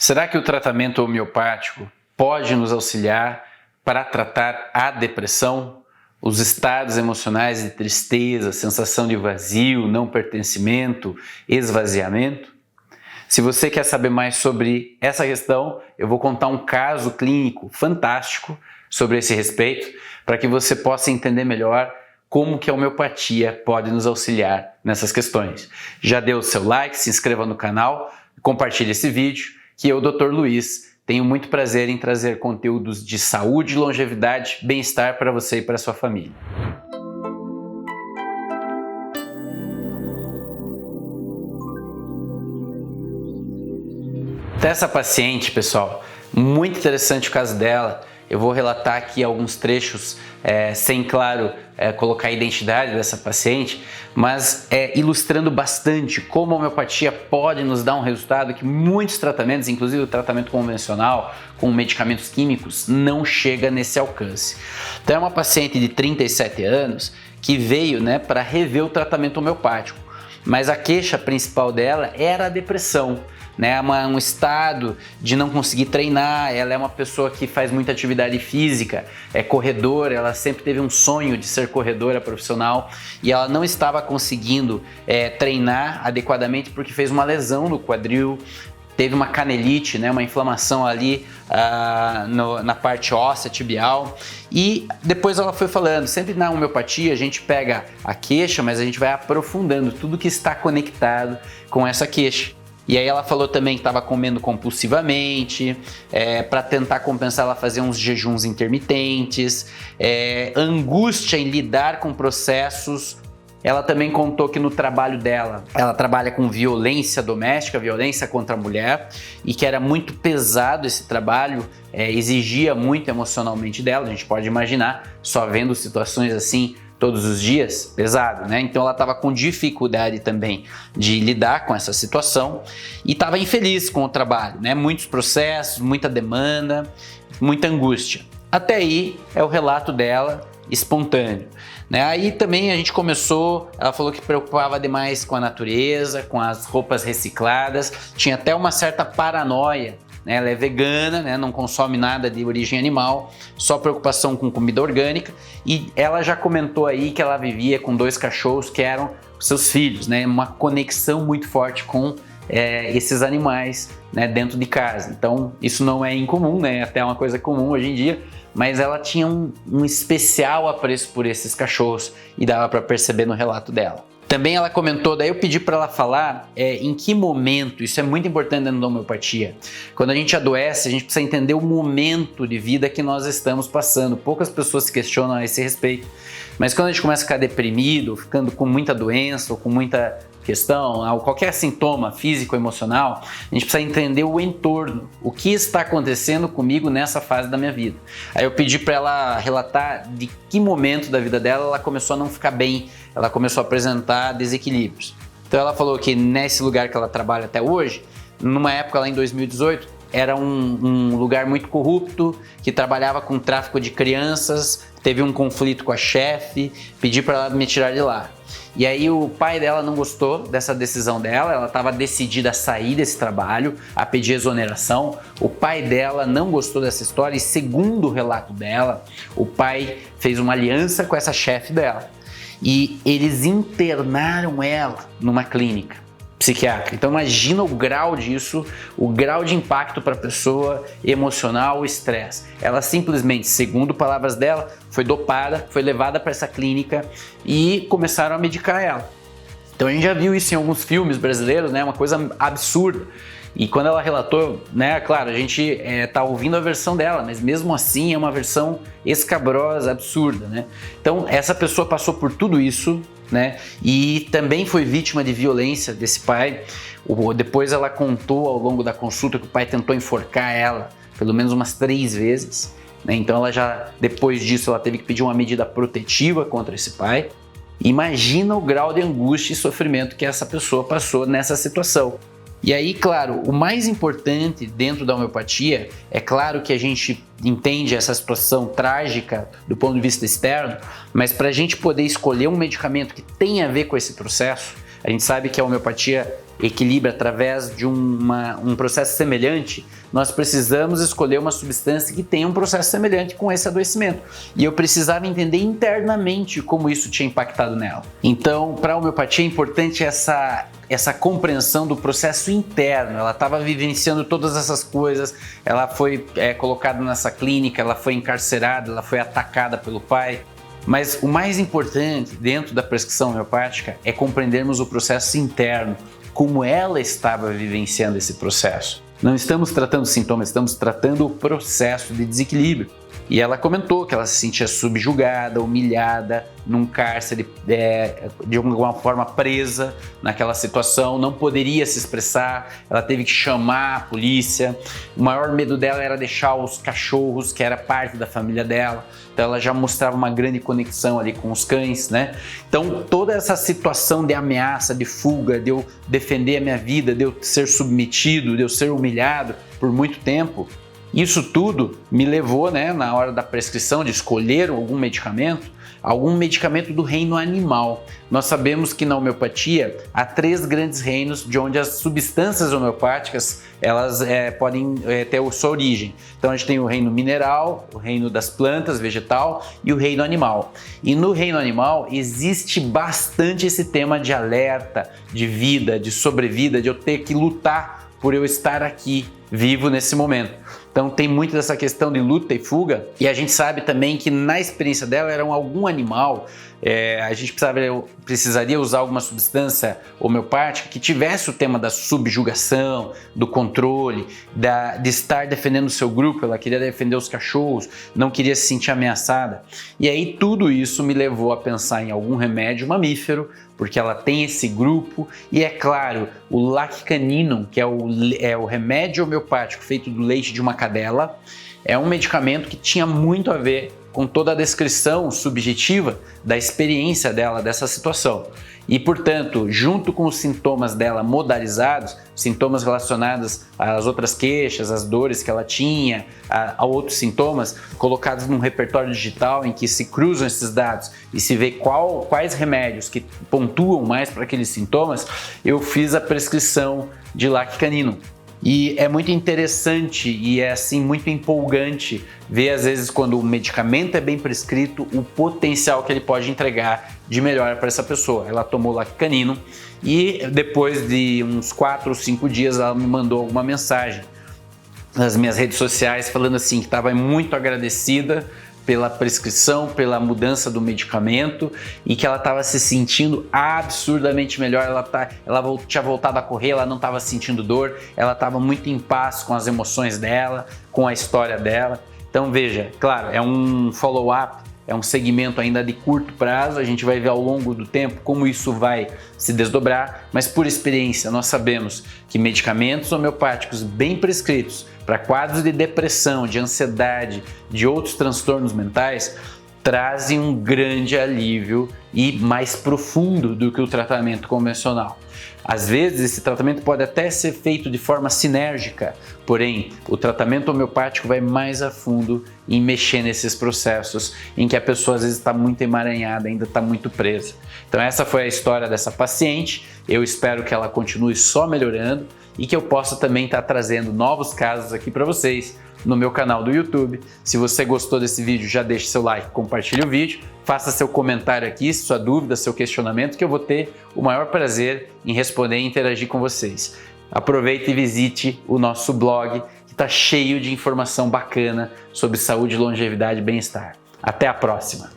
Será que o tratamento homeopático pode nos auxiliar para tratar a depressão, os estados emocionais de tristeza, sensação de vazio, não pertencimento, esvaziamento? Se você quer saber mais sobre essa questão, eu vou contar um caso clínico fantástico sobre esse respeito, para que você possa entender melhor como que a homeopatia pode nos auxiliar nessas questões. Já dê o seu like, se inscreva no canal, compartilhe esse vídeo, que eu, Dr. Luiz, tenho muito prazer em trazer conteúdos de saúde, longevidade, bem-estar para você e para sua família. Dessa paciente, pessoal, muito interessante o caso dela. Eu vou relatar aqui alguns trechos, sem, claro, colocar a identidade dessa paciente, mas ilustrando bastante como a homeopatia pode nos dar um resultado que muitos tratamentos, inclusive o tratamento convencional com medicamentos químicos, não chega nesse alcance. Então é uma paciente de 37 anos que veio, para rever o tratamento homeopático, mas a queixa principal dela era a depressão. Um estado de não conseguir treinar. Ela é uma pessoa que faz muita atividade física, é corredora, ela sempre teve um sonho de ser corredora profissional e ela não estava conseguindo treinar adequadamente porque fez uma lesão no quadril, teve uma canelite, uma inflamação ali na parte óssea tibial, e depois ela foi falando, sempre na homeopatia a gente pega a queixa, mas a gente vai aprofundando tudo que está conectado com essa queixa. E aí ela falou também que estava comendo compulsivamente, para tentar compensar ela fazia uns jejuns intermitentes, angústia em lidar com processos. Ela também contou que no trabalho dela, ela trabalha com violência doméstica, violência contra a mulher, e que era muito pesado esse trabalho, exigia muito emocionalmente dela, a gente pode imaginar, só vendo situações assim todos os dias, pesado, Então ela estava com dificuldade também de lidar com essa situação e estava infeliz com o trabalho, Muitos processos, muita demanda, muita angústia. Até aí é o relato dela espontâneo. Aí também a gente começou, ela falou que preocupava demais com a natureza, com as roupas recicladas, tinha até uma certa paranoia. Ela é vegana, não consome nada de origem animal, só preocupação com comida orgânica, e ela já comentou aí que ela vivia com 2 cachorros que eram seus filhos, Uma conexão muito forte com esses animais, dentro de casa. Então isso não é incomum, até uma coisa comum hoje em dia, mas ela tinha um especial apreço por esses cachorros e dava para perceber no relato dela. Também ela comentou, daí eu pedi para ela falar em que momento, isso é muito importante dentro da homeopatia. Quando a gente adoece, a gente precisa entender o momento de vida que nós estamos passando. Poucas pessoas se questionam a esse respeito. Mas quando a gente começa a ficar deprimido, ficando com muita doença ou com muita questão, qualquer sintoma físico ou emocional, a gente precisa entender o entorno, o que está acontecendo comigo nessa fase da minha vida. Aí eu pedi para ela relatar de que momento da vida dela ela começou a não ficar bem, ela começou a apresentar desequilíbrios. Então ela falou que nesse lugar que ela trabalha até hoje, numa época lá em 2018, era um lugar muito corrupto, que trabalhava com tráfico de crianças, teve um conflito com a chefe, pedi para ela me tirar de lá. E aí o pai dela não gostou dessa decisão dela, ela estava decidida a sair desse trabalho, a pedir exoneração. O pai dela não gostou dessa história e, segundo o relato dela, o pai fez uma aliança com essa chefe dela. E eles internaram ela numa clínica psiquiátrica. Então imagina o grau disso, o grau de impacto para a pessoa emocional, o estresse. Ela simplesmente, segundo palavras dela, foi dopada, foi levada para essa clínica e começaram a medicar ela. Então a gente já viu isso em alguns filmes brasileiros, uma coisa absurda. E quando ela relatou, claro, a gente tá ouvindo a versão dela, mas mesmo assim é uma versão escabrosa, absurda, Então essa pessoa passou por tudo isso, e também foi vítima de violência desse pai. Depois ela contou ao longo da consulta que o pai tentou enforcar ela pelo menos umas 3 vezes, Então ela já, depois disso, ela teve que pedir uma medida protetiva contra esse pai. Imagina o grau de angústia e sofrimento que essa pessoa passou nessa situação. E aí, claro, o mais importante dentro da homeopatia, é claro que a gente entende essa situação trágica do ponto de vista externo, mas para a gente poder escolher um medicamento que tenha a ver com esse processo, a gente sabe que a homeopatia equilíbrio através de um processo semelhante, nós precisamos escolher uma substância que tenha um processo semelhante com esse adoecimento. E eu precisava entender internamente como isso tinha impactado nela. Então, para a homeopatia é importante essa compreensão do processo interno. Ela estava vivenciando todas essas coisas, ela foi colocada nessa clínica, ela foi encarcerada, ela foi atacada pelo pai. Mas o mais importante dentro da prescrição homeopática é compreendermos o processo interno, como ela estava vivenciando esse processo. Não estamos tratando sintomas, estamos tratando o processo de desequilíbrio. E ela comentou que ela se sentia subjugada, humilhada, num cárcere, de alguma forma presa naquela situação, não poderia se expressar, ela teve que chamar a polícia. O maior medo dela era deixar os cachorros, que era parte da família dela, então ela já mostrava uma grande conexão ali com os cães, né? Então toda essa situação de ameaça, de fuga, de eu defender a minha vida, de eu ser submetido, de eu ser humilhado por muito tempo, isso tudo me levou, na hora da prescrição, de escolher algum medicamento do reino animal. Nós sabemos que na homeopatia há 3 grandes reinos de onde as substâncias homeopáticas elas podem ter sua origem. Então a gente tem o reino mineral, o reino das plantas, vegetal e o reino animal. E no reino animal existe bastante esse tema de alerta, de vida, de sobrevida, de eu ter que lutar por eu estar aqui, vivo nesse momento. Então tem muito dessa questão de luta e fuga, e a gente sabe também que na experiência dela era algum animal, a gente precisaria usar alguma substância homeopática que tivesse o tema da subjugação, do controle, de estar defendendo o seu grupo. Ela queria defender os cachorros, não queria se sentir ameaçada. E aí tudo isso me levou a pensar em algum remédio mamífero, porque ela tem esse grupo, e é claro, o Laccaninum, que é o remédio homeopático feito do leite de uma cadela, é um medicamento que tinha muito a ver com toda a descrição subjetiva da experiência dela, dessa situação. E, portanto, junto com os sintomas dela modalizados, sintomas relacionados às outras queixas, às dores que ela tinha, a outros sintomas, colocados num repertório digital em que se cruzam esses dados e se vê quais remédios que pontuam mais para aqueles sintomas, eu fiz a prescrição de Laccaninum. E é muito interessante e é assim muito empolgante ver às vezes quando o medicamento é bem prescrito, o potencial que ele pode entregar de melhora para essa pessoa. Ela tomou Laccaninum e depois de uns 4 ou 5 dias ela me mandou alguma mensagem nas minhas redes sociais falando assim que estava muito agradecida pela prescrição, pela mudança do medicamento e que ela estava se sentindo absurdamente melhor. Ela tinha voltado a correr, ela não estava sentindo dor, ela estava muito em paz com as emoções dela, com a história dela. Então veja, claro, é um follow-up, é um segmento ainda de curto prazo, a gente vai ver ao longo do tempo como isso vai se desdobrar, mas por experiência nós sabemos que medicamentos homeopáticos bem prescritos para quadros de depressão, de ansiedade, de outros transtornos mentais, trazem um grande alívio e mais profundo do que o tratamento convencional. Às vezes esse tratamento pode até ser feito de forma sinérgica, porém o tratamento homeopático vai mais a fundo em mexer nesses processos em que a pessoa às vezes está muito emaranhada, ainda está muito presa. Então essa foi a história dessa paciente, eu espero que ela continue só melhorando e que eu possa também estar trazendo novos casos aqui para vocês no meu canal do YouTube. Se você gostou desse vídeo, já deixe seu like, compartilhe o vídeo, faça seu comentário aqui, sua dúvida, seu questionamento, que eu vou ter o maior prazer em responder e interagir com vocês. Aproveite e visite o nosso blog, que está cheio de informação bacana sobre saúde, longevidade e bem-estar. Até a próxima!